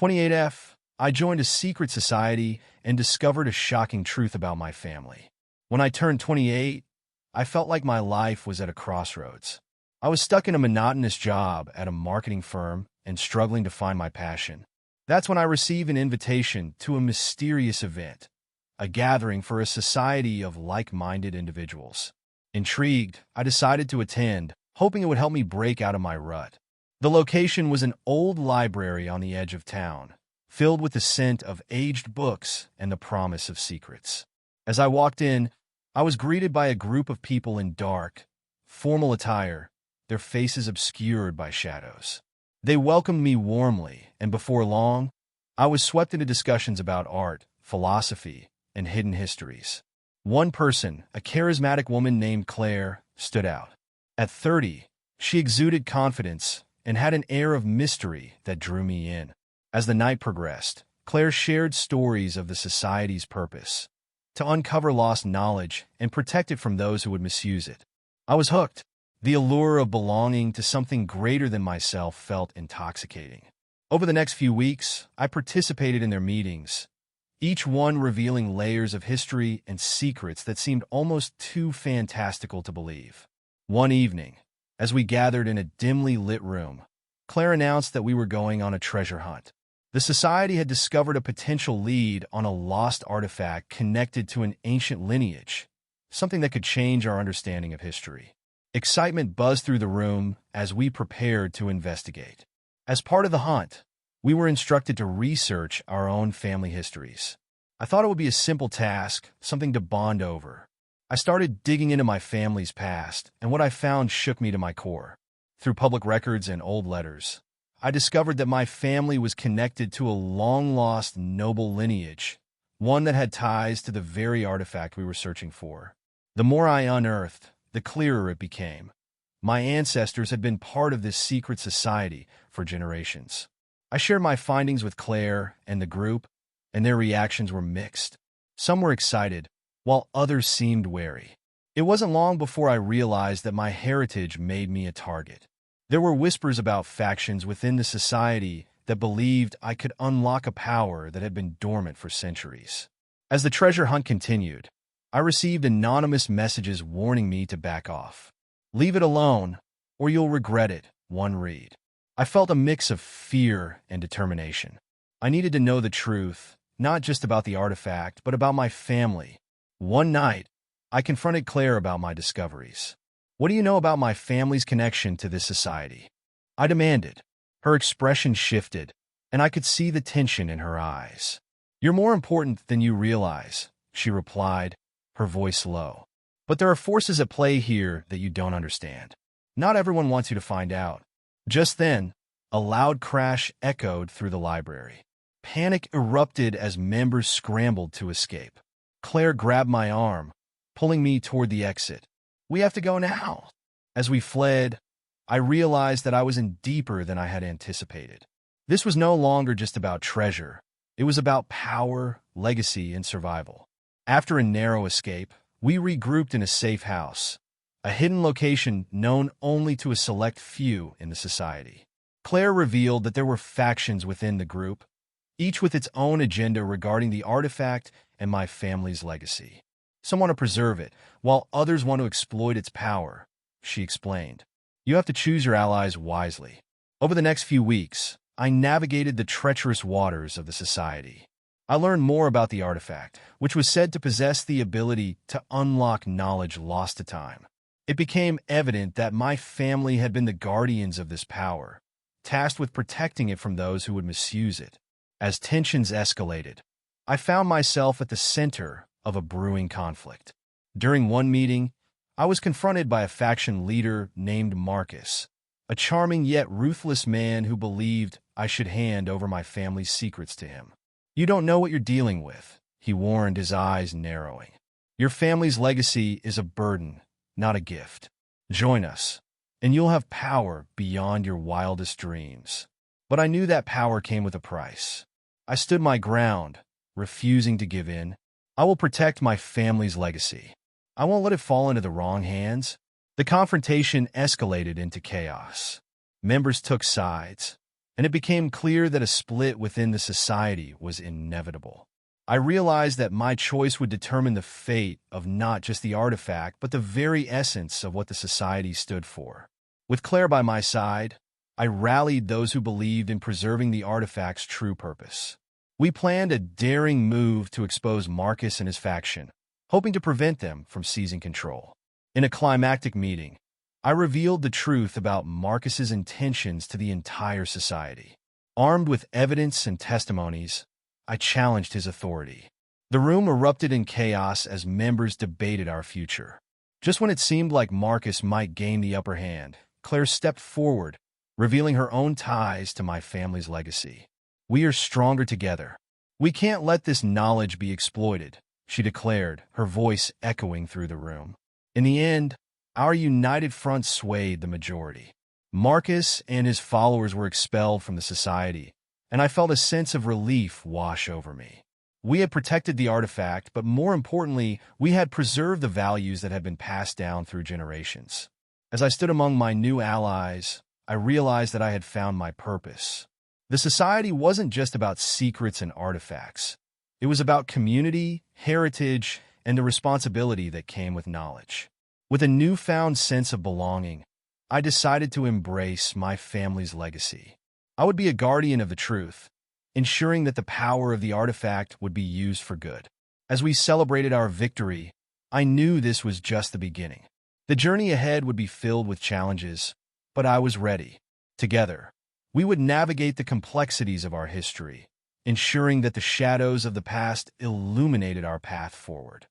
28F, I joined a secret society and discovered a shocking truth about my family. When I turned 28, I felt like my life was at a crossroads. I was stuck in a monotonous job at a marketing firm and struggling to find my passion. That's when I received an invitation to a mysterious event, a gathering for a society of like-minded individuals. Intrigued, I decided to attend, hoping it would help me break out of my rut. The location was an old library on the edge of town, filled with the scent of aged books and the promise of secrets. As I walked in, I was greeted by a group of people in dark, formal attire, their faces obscured by shadows. They welcomed me warmly, and before long, I was swept into discussions about art, philosophy, and hidden histories. One person, a charismatic woman named Claire, stood out. At 30, she exuded confidence and had an air of mystery that drew me in. As the night progressed, Claire shared stories of the society's purpose, to uncover lost knowledge and protect it from those who would misuse it. I was hooked. The allure of belonging to something greater than myself felt intoxicating. Over the next few weeks, I participated in their meetings, each one revealing layers of history and secrets that seemed almost too fantastical to believe. One evening, as we gathered in a dimly lit room, Claire announced that we were going on a treasure hunt. The society had discovered a potential lead on a lost artifact connected to an ancient lineage, something that could change our understanding of history. Excitement buzzed through the room as we prepared to investigate. As part of the hunt, we were instructed to research our own family histories. I thought it would be a simple task, something to bond over. I started digging into my family's past, and what I found shook me to my core. Through public records and old letters, I discovered that my family was connected to a long-lost noble lineage, one that had ties to the very artifact we were searching for. The more I unearthed, the clearer it became. My ancestors had been part of this secret society for generations. I shared my findings with Claire and the group, and their reactions were mixed. Some were excited, while others seemed wary. It wasn't long before I realized that my heritage made me a target. There were whispers about factions within the society that believed I could unlock a power that had been dormant for centuries. As the treasure hunt continued, I received anonymous messages warning me to back off. "Leave it alone, or you'll regret it," one read. I felt a mix of fear and determination. I needed to know the truth, not just about the artifact, but about my family. One night, I confronted Claire about my discoveries. "What do you know about my family's connection to this society?" I demanded. Her expression shifted, and I could see the tension in her eyes. "You're more important than you realize," she replied, her voice low. "But there are forces at play here that you don't understand. Not everyone wants you to find out." Just then, a loud crash echoed through the library. Panic erupted as members scrambled to escape. Claire grabbed my arm, pulling me toward the exit. "We have to go now." As we fled, I realized that I was in deeper than I had anticipated. This was no longer just about treasure. It was about power, legacy, and survival. After a narrow escape, we regrouped in a safe house, a hidden location known only to a select few in the society. Claire revealed that there were factions within the group, each with its own agenda regarding the artifact and my family's legacy. Some want to preserve it, while others want to exploit its power, she explained. "You have to choose your allies wisely." Over the next few weeks, I navigated the treacherous waters of the society. I learned more about the artifact, which was said to possess the ability to unlock knowledge lost to time. It became evident that my family had been the guardians of this power, tasked with protecting it from those who would misuse it. As tensions escalated, I found myself at the center of a brewing conflict. During one meeting, I was confronted by a faction leader named Marcus, a charming yet ruthless man who believed I should hand over my family's secrets to him. "You don't know what you're dealing with," he warned, his eyes narrowing. "Your family's legacy is a burden, not a gift. Join us, and you'll have power beyond your wildest dreams." But I knew that power came with a price. I stood my ground, refusing to give in. "I will protect my family's legacy. I won't let it fall into the wrong hands." The confrontation escalated into chaos. Members took sides, and it became clear that a split within the society was inevitable. I realized that my choice would determine the fate of not just the artifact, but the very essence of what the society stood for. With Claire by my side, I rallied those who believed in preserving the artifact's true purpose. We planned a daring move to expose Marcus and his faction, hoping to prevent them from seizing control. In a climactic meeting, I revealed the truth about Marcus's intentions to the entire society. Armed with evidence and testimonies, I challenged his authority. The room erupted in chaos as members debated our future. Just when it seemed like Marcus might gain the upper hand, Claire stepped forward, revealing her own ties to my family's legacy. "We are stronger together. We can't let this knowledge be exploited," she declared, her voice echoing through the room. In the end, our united front swayed the majority. Marcus and his followers were expelled from the society, and I felt a sense of relief wash over me. We had protected the artifact, but more importantly, we had preserved the values that had been passed down through generations. As I stood among my new allies, I realized that I had found my purpose. The society wasn't just about secrets and artifacts. It was about community, heritage, and the responsibility that came with knowledge. With a newfound sense of belonging, I decided to embrace my family's legacy. I would be a guardian of the truth, ensuring that the power of the artifact would be used for good. As we celebrated our victory, I knew this was just the beginning. The journey ahead would be filled with challenges, but I was ready. Together, we would navigate the complexities of our history, ensuring that the shadows of the past illuminated our path forward.